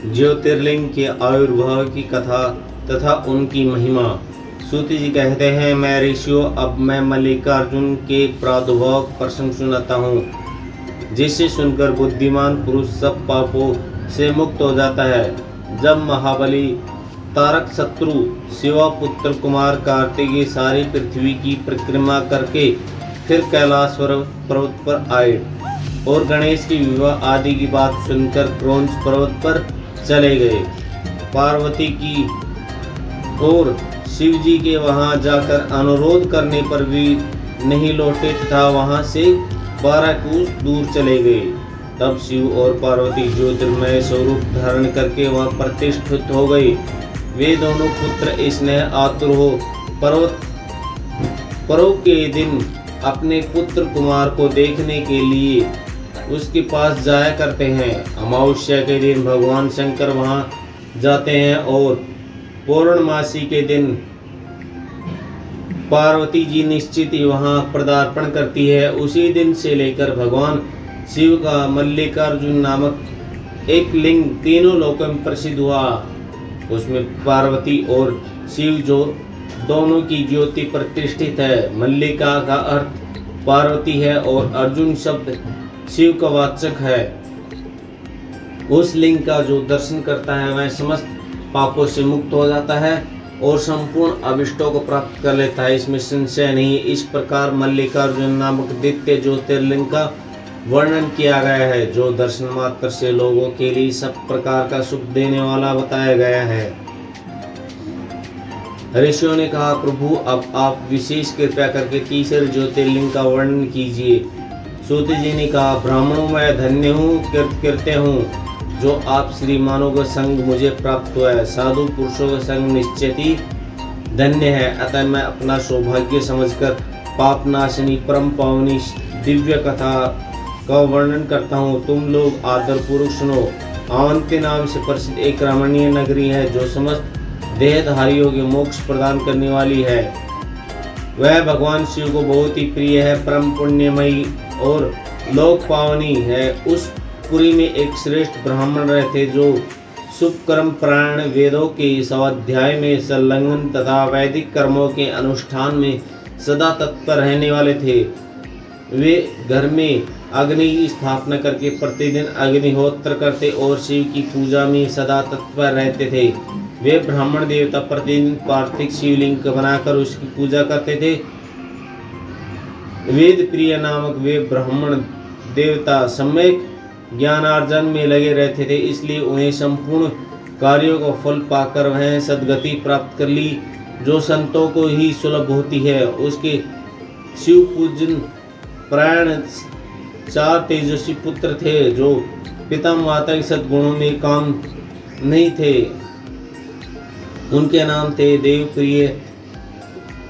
ज्योतिर्लिंग के आविर्भाव की कथा तथा उनकी महिमा। सूत जी कहते हैं, मैं ऋषियों, अब मैं मल्लिकार्जुन के प्रादुर्भाव प्रसंग सुनाता हूँ, जिसे सुनकर बुद्धिमान पुरुष सब पापों से मुक्त हो जाता है। जब महाबली तारक शत्रु शिवा पुत्र कुमार कार्तिकेय सारी पृथ्वी की परिक्रमा करके फिर कैलाश पर्वत पर आए और गणेश की विवाह आदि की बात सुनकर क्रौंच पर्वत पर चले गए। पार्वती की और शिव जी के वहां जाकर अनुरोध करने पर भी नहीं लौटे तथा वहां से 12 कोस दूर चले गए। तब शिव और पार्वती ज्योतिर्मय स्वरूप धारण करके वहां प्रतिष्ठित हो गए। वे दोनों पुत्र स्नेह आतुर हो पर्व के दिन अपने पुत्र कुमार को देखने के लिए उसके पास जाया करते हैं। अमावस्या के दिन भगवान शंकर वहां जाते हैं और पूर्णमासी के दिन पार्वती जी निश्चित ही वहां पदार्पण करती है। उसी दिन से लेकर भगवान शिव का मल्लिकार्जुन नामक एक लिंग तीनों लोकों में प्रसिद्ध हुआ। उसमें पार्वती और शिव जो दोनों की ज्योति प्रतिष्ठित है। मल्लिका का अर्थ पार्वती है और अर्जुन शब्द शिव का वाचक है। उस लिंग का जो दर्शन करता है वह समस्त पापों से मुक्त हो जाता है और संपूर्ण अभिष्टों को प्राप्त कर लेता है, इसमें संशय नहीं। इस प्रकार मल्लिकार्जुन नामक द्वितीय ज्योतिर्लिंग का वर्णन किया गया है, जो दर्शन मात्र से लोगों के लिए सब प्रकार का सुख देने वाला बताया गया है। ऋषियों ने कहा, प्रभु अब आप विशेष कृपया करके तीसरे ज्योतिर्लिंग का वर्णन कीजिए। सूत जी ने कहा, ब्राह्मणों मैं धन्य हूँ, कृत्य हूँ, जो आप श्रीमानों का संग मुझे प्राप्त हुआ है। साधु पुरुषों का संग निश्चित ही धन्य है। अतः मैं अपना सौभाग्य समझकर पाप नाशनी परम पावनी दिव्य कथा का वर्णन करता हूँ। तुम लोग आदर पूर्वक सुनो। अवंती नाम से प्रसिद्ध एक रमणीय नगरी है, जो समस्त देहधारियों के मोक्ष प्रदान करने वाली है। वह भगवान शिव को बहुत ही प्रिय है, परम पुण्यमयी और लोक पावनी है। उस पुरी में एक श्रेष्ठ ब्राह्मण रहते, जो शुभ कर्म प्राण वेदों के स्वाध्याय में संलग्न तथा वैदिक कर्मों के अनुष्ठान में सदा तत्पर रहने वाले थे। वे घर में अग्नि की स्थापना करके प्रतिदिन अग्निहोत्र करते और शिव की पूजा में सदा तत्पर रहते थे। वे ब्राह्मण देवता प्रतिदिन पार्थिव शिवलिंग बनाकर उसकी पूजा करते थे। वेद प्रिय नामक वे ब्राह्मण देवता सम्यक ज्ञानार्जन में लगे रहते थे, इसलिए उन्हें संपूर्ण कार्यों को फल पाकर वह सद्गति प्राप्त कर ली, जो संतों को ही सुलभ होती है। उसके शिव पूजन प्राण 4 तेजस्वी पुत्र थे, जो पिता माता के सद्गुणों में काम नहीं थे। उनके नाम थे देव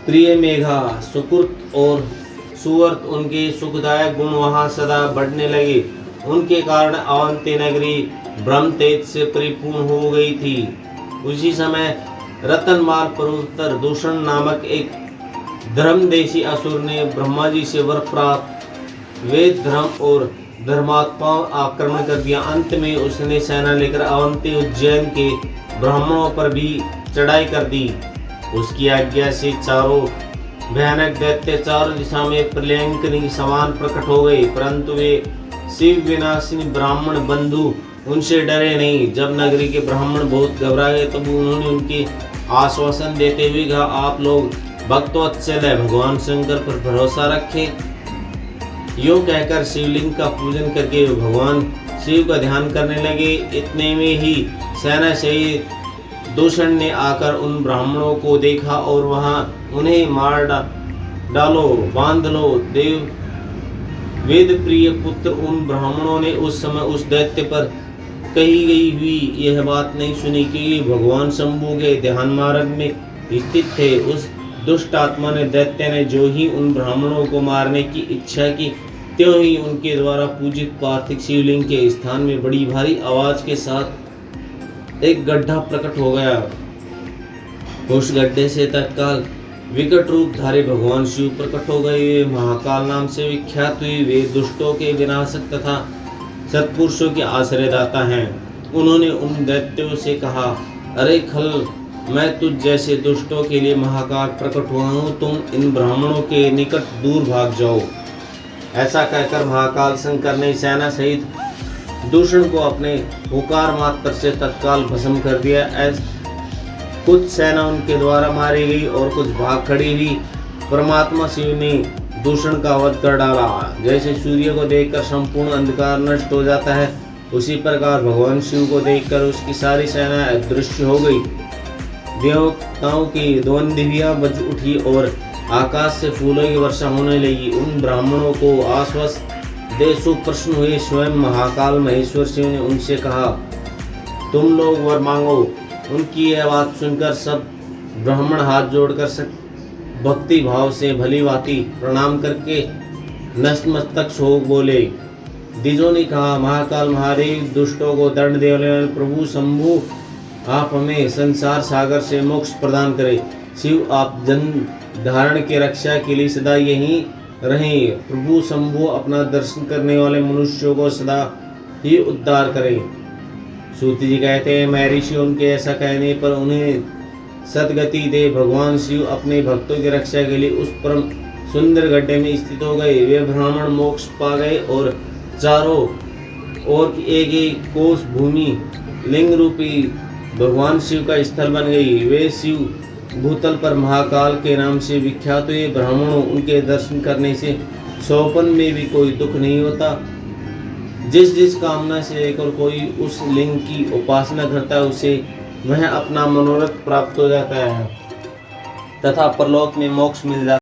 प्रिय मेघा, सुकृत और सुवर्त। उनके सुखदायक गुण वहां सदा बढ़ने लगे। उनके कारण अवंती नगरी ब्रह्म तेज से परिपूर्ण हो गई थी। उसी समय रतनमाल पर्वतर दूषण नामक एक धर्मदेशी असुर ने ब्रह्मा जी से वर प्राप्त वेद धर्म और धर्मात्माओं आक्रमण कर दिया। अंत में उसने सेना लेकर अवंती उज्जैन के ब्राह्मणों पर भी चढ़ाई कर दी। उसकी आज्ञा से चारों भयानक दैत्य चारों दिशा में प्रलयंकनी समान प्रकट हो गए, परंतु वे शिव विनाशिनी ब्राह्मण बंधु उनसे डरे नहीं। जब नगरी के ब्राह्मण बहुत घबरा गए, तब उन्होंने उनके आश्वासन देते हुए कहा, आप लोग भक्तवत्सल है, भगवान शंकर पर भरोसा रखें। यूँ कहकर शिवलिंग का पूजन करके भगवान शिव का ध्यान करने लगे। इतने में ही सेना से दूषण ने आकर उन ब्राह्मणों को देखा और वहां उन्हें मार डालो, बांध लो। वेद प्रिय पुत्र उन ब्राह्मणों ने उस समय उस दैत्य पर कही गई हुई यह बात नहीं सुनी कि भगवान शंभु के ध्यान मार्ग में स्थित थे। उस दुष्ट आत्मा ने दैत्य ने जो ही उन ब्राह्मणों को मारने की इच्छा की, त्यों ही उनके द्वारा पूजित पार्थिव शिवलिंग के स्थान में बड़ी भारी आवाज के साथ एक गड्ढा प्रकट हो गया। उस गड्ढे से तत्काल विकट रूप धारे भगवान शिव प्रकट हो गए। वे महाकाल नाम से विख्यात हुए। वे दुष्टों के विनाशक तथा सत्पुरुषों के आश्रयदाता हैं। उन्होंने उन दैत्यों से कहा, अरे खल, मैं तुझ जैसे दुष्टों के लिए महाकाल प्रकट हुआ हूँ, तुम इन ब्राह्मणों के निकट दूर भाग जाओ। ऐसा कहकर महाकाल शंकर ने सेना सहित दूषण को अपने हुकार मात्र से तत्काल भस्म कर दिया। कुछ सेना उनके द्वारा मारी गई और कुछ भाग खड़ी हुई। परमात्मा शिव ने दूषण का वध कर डाला। जैसे सूर्य को देखकर संपूर्ण अंधकार नष्ट हो जाता है, उसी प्रकार भगवान शिव को देखकर उसकी सारी सेना अदृश्य हो गई। देवताओं की द्वंद्वियां बज उठी और आकाश से फूलों की वर्षा होने लगी। उन ब्राह्मणों को आश्वस्त दे प्रश्न हुए। स्वयं महाकाल महेश्वर शिव ने उनसे कहा, तुम लोग वर मांगो। उनकी यह बात सुनकर सब ब्राह्मण हाथ जोड़कर भक्ति भाव से भली भांति प्रणाम करके नतमस्तक हो बोले। द्विजों ने कहा, महाकाल महादेव, दुष्टों को दंड देने वाले प्रभु शंभु, आप हमें संसार सागर से मोक्ष प्रदान करें। शिव, आप जन धारण की रक्षा के लिए सदा यहीं रहें। प्रभु शंभु, अपना दर्शन करने वाले मनुष्यों को सदा ही उद्धार करें। सूत जी कहते हैं, मैं ऋषि उनके ऐसा कहने पर उन्हें सदगति दे। भगवान शिव अपने भक्तों की रक्षा के लिए उस परम सुंदर गड्ढे में स्थित हो गए। वे ब्राह्मण मोक्ष पा गए और चारों ओर एक एक कोस भूमि लिंग रूपी भगवान शिव का स्थल बन गई। वे शिव भूतल पर महाकाल के नाम से विख्यात हुए। ब्राह्मणों, उनके दर्शन करने से सौपन में भी कोई दुख नहीं होता। जिस जिस कामना से लेकर कोई उस लिंग की उपासना करता है, उसे वह अपना मनोरथ प्राप्त हो जाता है तथा परलोक में मोक्ष मिल जाता है।